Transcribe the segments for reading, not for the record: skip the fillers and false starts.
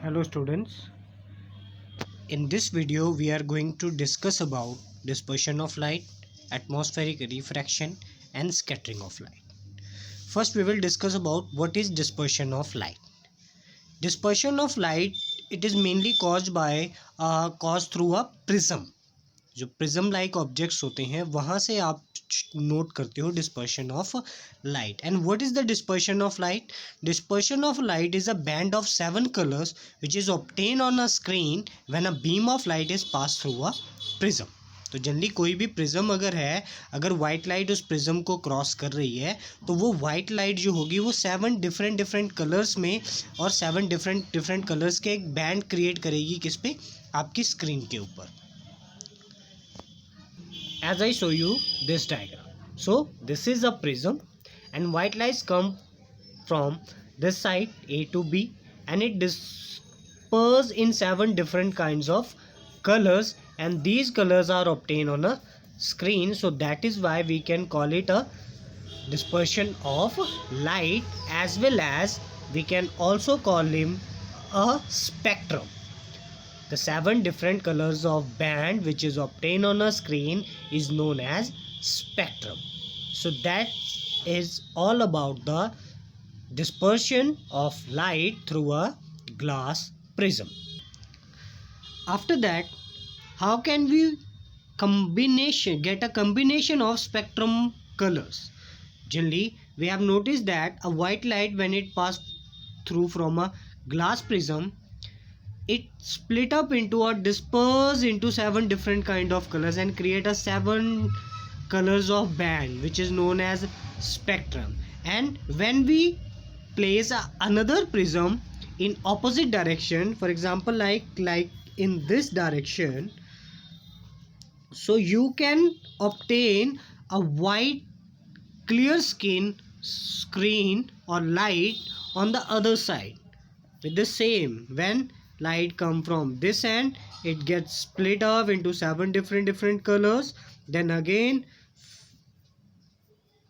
Hello students, in this video we are going to discuss about dispersion of light, atmospheric refraction and scattering of light. First we will discuss about what is dispersion of light. Dispersion of light, it is mainly caused through a prism. जो prism like objects होते हैं वहाँ से आप note करते हो dispersion of light. And what is the dispersion of light? Dispersion of light is a band of 7 colours which is obtain on a screen when a beam of light is pass through a prism. तो generally कोई भी prism अगर है, अगर white light उस prism को cross कर रही है तो वो वाइट लाइट जो होगी वो 7 डिफरेंट कलर्स में और 7 डिफरेंट कलर्स के एक बैंड क्रिएट करेगी. किस पे? आपकी स्क्रीन के ऊपर. As I show you this diagram. So this is a prism and white lights come from this side A to B and it disperse in 7 different kinds of colors and these colors are obtained on a screen. So that is why we can call it a dispersion of light, as well as we can also call him a spectrum. The 7 different colors of band which is obtained on a screen is known as spectrum. So that is all about the dispersion of light through a glass prism. After that, how can we get a combination of spectrum colors? Generally, we have noticed that a white light, when it passed through from a glass prism, it split up into or disperse into 7 different kind of colors and create a 7 colors of band which is known as spectrum. And when we place another prism in opposite direction, for example like in this direction, so you can obtain a white clear screen or light on the other side. With the same, when light come from this end, it gets split up into 7 different colors. Then again,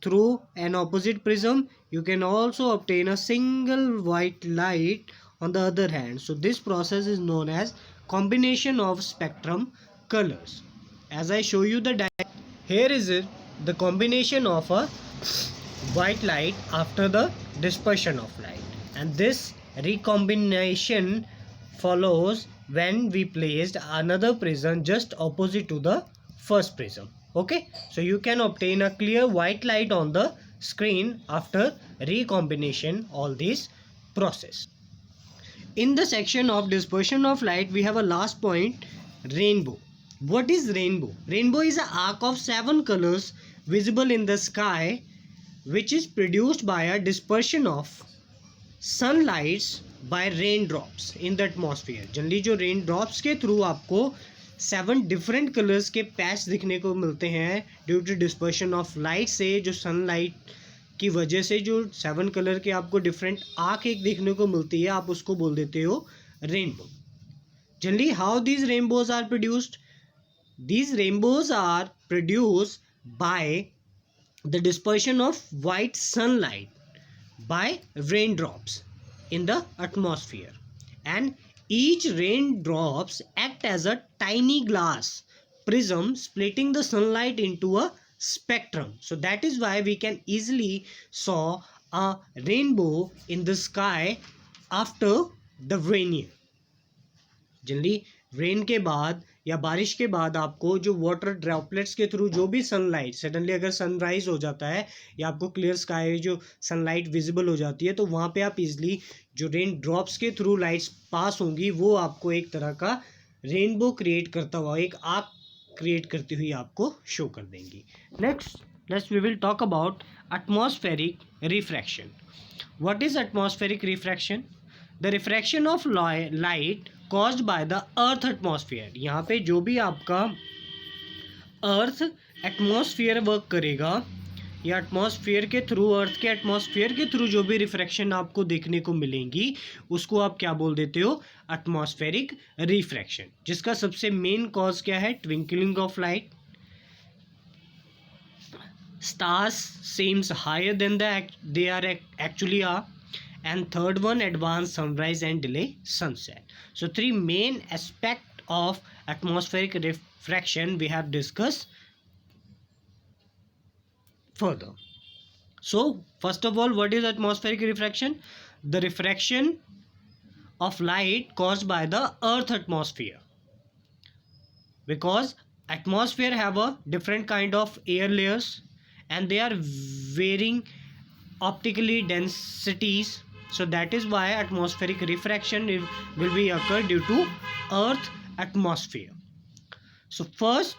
through an opposite prism, you can also obtain a single white light on the other hand. So this process is known as combination of spectrum colors. As I show you the diagram, here is it, the combination of a white light after the dispersion of light, and this recombination follows when we placed another prism just opposite to the first prism. Okay, so you can obtain a clear white light on the screen after recombination, all this process. In the section of dispersion of light, we have a last point, rainbow. What is rainbow? Rainbow is an arc of 7 colors visible in the sky which is produced by a dispersion of sunlight by raindrops in the atmosphere. Generally जो raindrops के through आपको 7 different colors के patch दिखने को मिलते हैं due to dispersion of light से, जो सनलाइट की वजह से जो 7 कलर के आपको डिफरेंट आँख एक देखने को मिलती है, आप उसको बोल देते हो rainbow. Generally how these rainbows are produced? These rainbows are produced by the dispersion of white sunlight by raindrops in the atmosphere, and each raindrops act as a tiny glass prism splitting the sunlight into a spectrum. So that is why we can easily saw a rainbow in the sky after the rain. Generally rain के बाद या बारिश के बाद आपको जो water droplets के through जो भी सनलाइट सडनली अगर सनराइज हो जाता है या आपको क्लियर स्काई जो सनलाइट विजिबल हो जाती है, तो वहाँ पे आप इजीली जो रेन ड्रॉप्स के थ्रू लाइट्स पास होंगी वो आपको एक तरह का रेनबो क्रिएट करता हुआ, एक आर्क क्रिएट करती हुई आपको शो कर देंगी. Next we will talk about atmospheric refraction. What is atmospheric refraction? The refraction of light caused by the earth atmosphere. यहाँ पे जो भी आपका अर्थ एटमॉस्फेयर वर्क करेगा या एटमॉस्फेयर के थ्रू, अर्थ के एटमॉस्फेयर के थ्रू जो भी रिफ्रैक्शन आपको देखने को मिलेंगी उसको आप क्या बोल देते हो? Atmospheric refraction. जिसका सबसे मेन कॉज क्या है? Twinkling of light. Stars seems higher than they are actually are, and third one advanced sunrise and delay sunset. So three main aspect of atmospheric refraction we have discussed further. So first of all, what is atmospheric refraction? The refraction of light caused by the earth atmosphere, because atmosphere have a different kind of air layers and they are varying optically densities. So that is why atmospheric refraction will be occur due to earth atmosphere. So first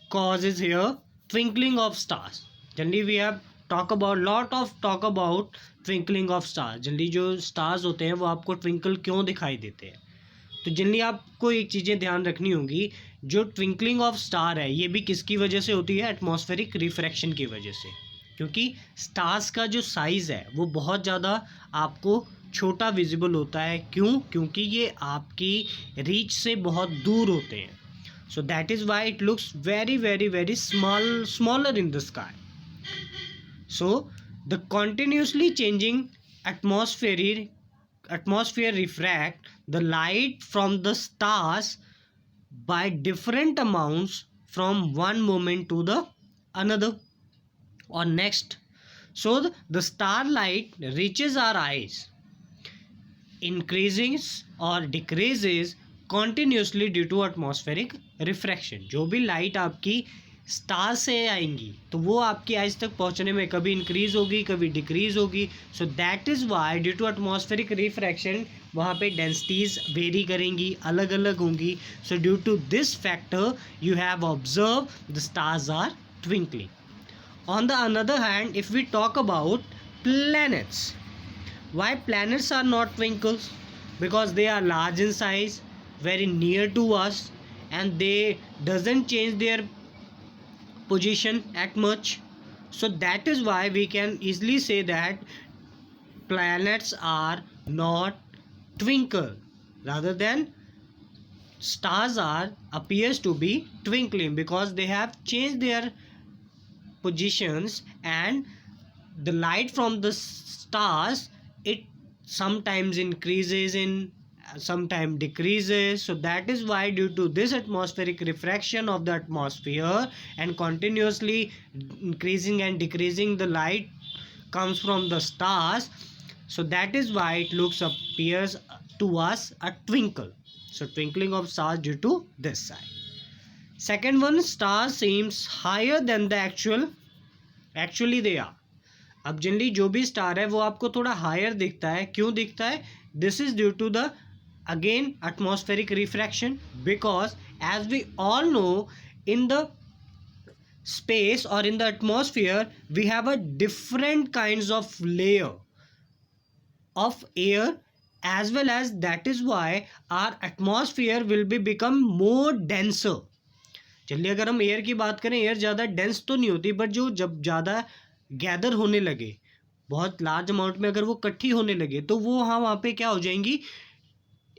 cause is here twinkling of stars. Generally we have talk about twinkling of stars. Generally जो stars होते हैं वो आपको twinkle क्यों दिखाई देते हैं? तो जनरली आपको एक चीज़ें ध्यान रखनी होंगी, जो ट्विंकलिंग ऑफ स्टार है ये भी किसकी वजह से होती है? एटमॉस्फेरिक रिफ्रैक्शन की वजह से, क्योंकि स्टार्स का जो साइज़ है वो बहुत ज़्यादा आपको छोटा विजिबल होता है. क्यों? क्योंकि ये आपकी रीच से बहुत दूर होते हैं. सो that is why it looks very very very smaller in the sky. So the continuously changing atmosphere refract the light from the stars by different amounts from one moment to the another or next. So the starlight reaches our eyes, increases or decreases continuously due to atmospheric refraction. जो भी light आपकी star से आएंगी तो वो आपकी eyes तक पहुंचने में कभी इंक्रीज होगी कभी डिक्रीज होगी. So that is why due to atmospheric refraction वहाँ पे डेंसिटीज़ वेरी करेंगी, अलग अलग होंगी. So due to this factor you have observe the stars are twinkling. On the another hand if we talk about planets, why planets are not twinkles? Because they are large in size, very near to us, and they doesn't change their position at much. So that is why we can easily say that planets are not twinkle, rather than stars are appears to be twinkling, because they have changed their positions, and the light from the stars, it sometimes increases in, sometimes decreases. So that is why due to this atmospheric refraction of the atmosphere and continuously increasing and decreasing the light comes from the stars, so that is why it appears to us a twinkle. So twinkling of stars due to this side. Second one, stars seems higher than the actually they are. अब generally जो भी star है वो आपको थोड़ा higher दिखता है. क्यों दिखता है? This is due to the again atmospheric refraction, because as we all know, in the space or in the atmosphere we have a different kinds of layer of air, as well as that is why our atmosphere will become more denser. चलिए अगर हम air की बात करें, air ज़्यादा dense तो नहीं होती, बट जो जब ज़्यादा गैदर होने लगे, बहुत लार्ज अमाउंट में अगर वो इकट्ठी होने लगे, तो वो वहाँ पे क्या हो जाएंगी,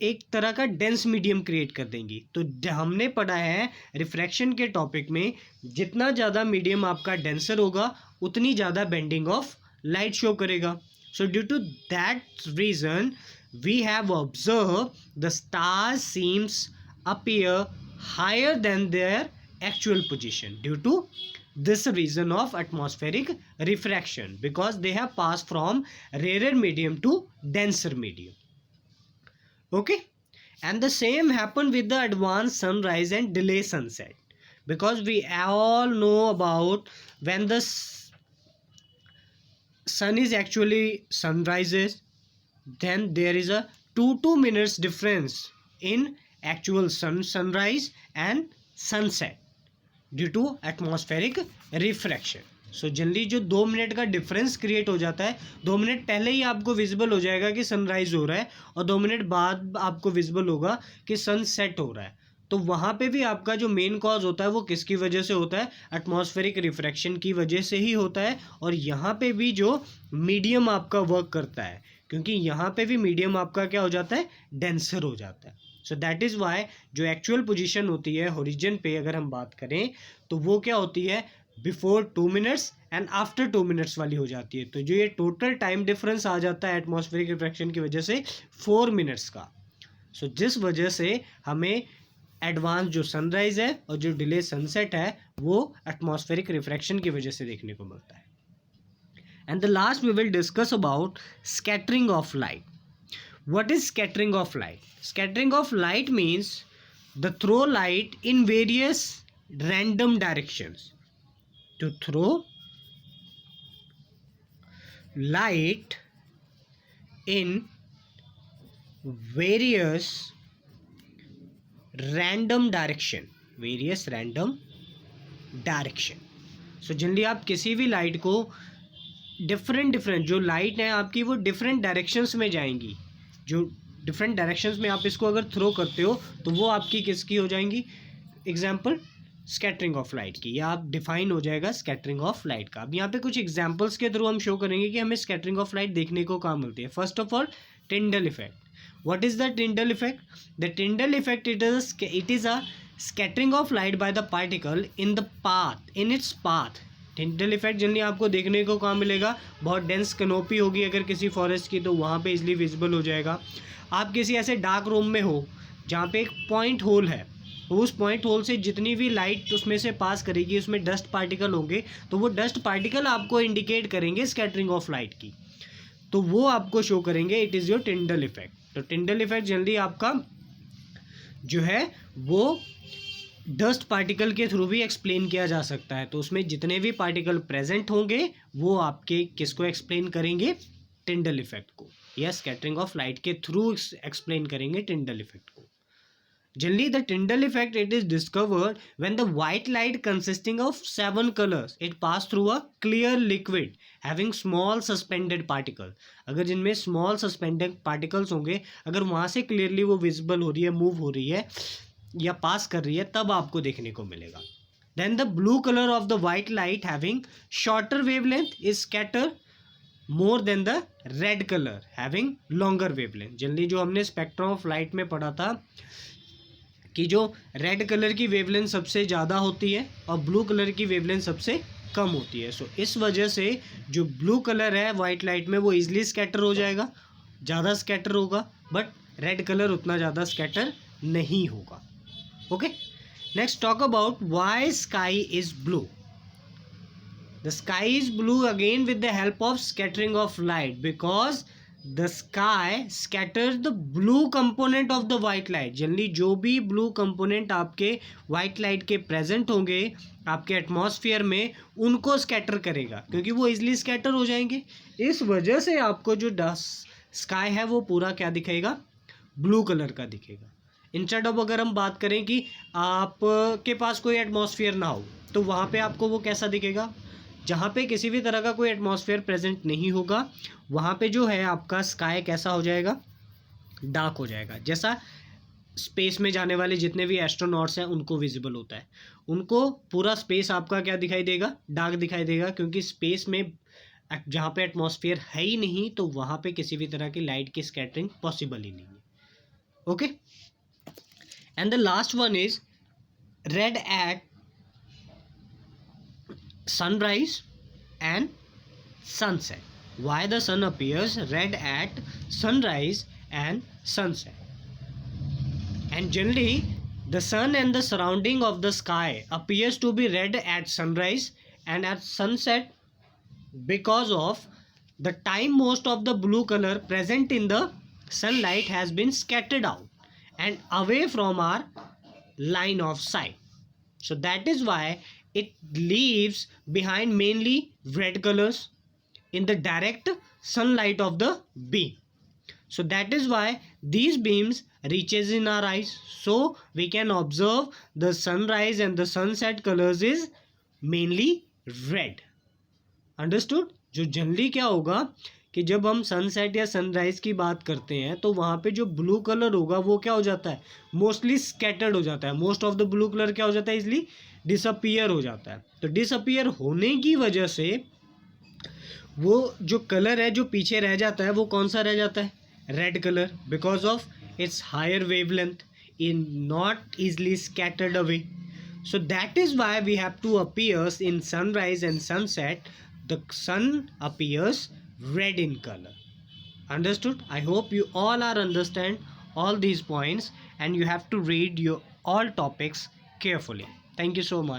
एक तरह का डेंस मीडियम क्रिएट कर देंगी. तो हमने पढ़ा है रिफ्रैक्शन के टॉपिक में, जितना ज़्यादा मीडियम आपका डेंसर होगा उतनी ज़्यादा बेंडिंग ऑफ लाइट शो करेगा. So due to that reason we have observe the stars seems appear higher than their actual position due to this reason of atmospheric refraction, because they have passed from rarer medium to denser medium. Okay, and the same happen with the advanced sunrise and delay sunset, because we all know about when the sun is actually sunrises, then there is a 2 minutes difference in actual sunrise and sunset due to atmospheric refraction. So generally जो 2 minute का difference create हो जाता है, 2 minute पहले ही आपको visible हो जाएगा कि सनराइज हो रहा है, और 2 मिनट बाद आपको विजिबल होगा कि सन सेट हो रहा है. तो वहाँ पे भी आपका जो मेन कॉज होता है वो किसकी वजह से होता है? एटमॉस्फेरिक रिफ्रैक्शन की वजह से ही होता है. और यहाँ पे भी जो मीडियम आपका वर्क करता है, क्योंकि यहाँ पे भी मीडियम आपका क्या हो जाता है? डेंसर हो जाता है. सो दैट इज़ वाई जो एक्चुअल पोजीशन होती है हॉरिजन पे, अगर हम बात करें तो वो क्या होती है? Before 2 minutes and after 2 minutes वाली हो जाती है। तो जो ये टोटल टाइम डिफरेंस आ जाता है एटमॉस्फेरिक रिफ्रैक्शन की वजह से 4 मिनट्स का। सो जिस वजह से हमें एडवांस जो सनराइज है और जो डिले सनसेट है वो एटमॉस्फेरिक रिफ्रैक्शन की वजह से देखने को मिलता है। And the last we will discuss about scattering of light. What is scattering of light? Scattering of light means the throw light in various random directions. To throw light in various random direction, so generally आप किसी भी light को different जो light है आपकी वो different directions में जाएंगी। जो डिफरेंट डायरेक्शंस में आप इसको अगर थ्रो करते हो तो वो आपकी किसकी हो जाएंगी? एग्जाम्पल स्कैटरिंग ऑफ लाइट की, या आप डिफाइन हो जाएगा स्कैटरिंग ऑफ लाइट का। अब यहाँ पे कुछ एग्जांपल्स के थ्रू हम शो करेंगे कि हमें स्कैटरिंग ऑफ लाइट देखने को कहाँ मिलती है। First of all Tyndall effect. What is the Tyndall effect? The Tyndall effect it is a scattering of light by the particle in the path, in its path. Tyndall effect generally आपको देखने को कहाँ मिलेगा? बहुत dense canopy होगी अगर किसी forest की तो वहाँ पे इजिली विजिबल हो जाएगा। आप किसी ऐसे डार्क रूम में हो जहाँ पे एक पॉइंट होल है, उस पॉइंट होल से जितनी भी लाइट उसमें से पास करेगी उसमें डस्ट पार्टिकल होंगे, तो वो डस्ट पार्टिकल आपको इंडिकेट करेंगे स्कैटरिंग ऑफ लाइट की, तो वो आपको शो करेंगे it is your Tyndall effect. तो टिंडल इफेक्ट जनरली आपका जो है वो डस्ट पार्टिकल के थ्रू भी एक्सप्लेन किया जा सकता है। तो उसमें जितने भी पार्टिकल प्रेजेंट होंगे वो आपके किसको एक्सप्लेन करेंगे? टिंडल इफेक्ट को, या स्कैटरिंग ऑफ लाइट के थ्रू एक्सप्लेन करेंगे टिंडल इफेक्ट को। Generally, the Tyndall effect it is discovered when the white light consisting of 7 colors it pass through a clear liquid having small suspended particles. अगर जिनमें small suspended particles होंगे, अगर वहाँ से clearly वो visible हो रही है, move हो रही है या pass कर रही है, तब आपको देखने को मिलेगा। Then the blue color of the white light having shorter wavelength is scattered more than the red color having longer wavelength. Generally जो हमने स्पेक्ट्रम ऑफ लाइट में पढ़ा था कि जो रेड कलर की वेवलेंथ सबसे ज़्यादा होती है और ब्लू कलर की वेवलेंथ सबसे कम होती है। सो इस वजह से जो ब्लू कलर है वाइट लाइट में वो इजीली स्कैटर हो जाएगा, ज़्यादा स्कैटर होगा, बट रेड कलर उतना ज़्यादा स्कैटर नहीं होगा। Okay, next talk about why sky is blue. The sky is blue again with the help of scattering of light because the sky scatter the blue component of the white light. Generally जो भी blue component आपके white light के present होंगे आपके atmosphere में उनको scatter करेगा, क्योंकि वो इजीली स्कैटर हो जाएंगे। इस वजह से आपको जो स्काई है वो पूरा क्या दिखेगा? ब्लू कलर का दिखेगा। इंस्टेड ऑफ अगर हम बात करें कि आपके पास कोई एटमॉस्फेयर ना हो तो वहाँ पे आपको वो कैसा दिखेगा? जहाँ पे किसी भी तरह का कोई एटमॉस्फेयर प्रेजेंट नहीं होगा वहाँ पे जो है आपका स्काई कैसा हो जाएगा? डार्क हो जाएगा। जैसा स्पेस में जाने वाले जितने भी एस्ट्रोनॉट्स हैं उनको विजिबल होता है, उनको पूरा स्पेस आपका क्या दिखाई देगा? डार्क दिखाई देगा, क्योंकि स्पेस में जहाँ पे एटमॉस्फेयर है ही नहीं तो वहाँ पे किसी भी तरह की लाइट की स्कैटरिंग पॉसिबल ही नहीं है। Okay, and the last one is red at sunrise and sunset. Why the sun appears red at sunrise and sunset? And generally the sun and the surrounding of the sky appears to be red at sunrise and at sunset because of the time most of the blue color present in the sunlight has been scattered out and away from our line of sight. So that is why it leaves behind mainly red colors in the direct sunlight of the beam. So that is why these beams reaches in our eyes, so we can observe the sunrise and the sunset colors is mainly red. Understood? जो generally क्या होगा कि जब हम sunset या sunrise की बात करते हैं तो वहाँ पे जो ब्लू कलर होगा वो क्या हो जाता है? मोस्टली स्कैटर्ड हो जाता है। Most of the blue colour क्या हो जाता है? इजली डिसअपियर हो जाता है। तो डिसअपियर होने की वजह से वो जो कलर है जो पीछे रह जाता है वो कौन सा रह जाता है? Red colour, because of its higher wavelength in not easily scattered away. So that is why we have to appears in sunrise and sunset, the sun appears red in color. Understood? I hope you all are understand all these points, and you have to read your all topics carefully. Thank you so much.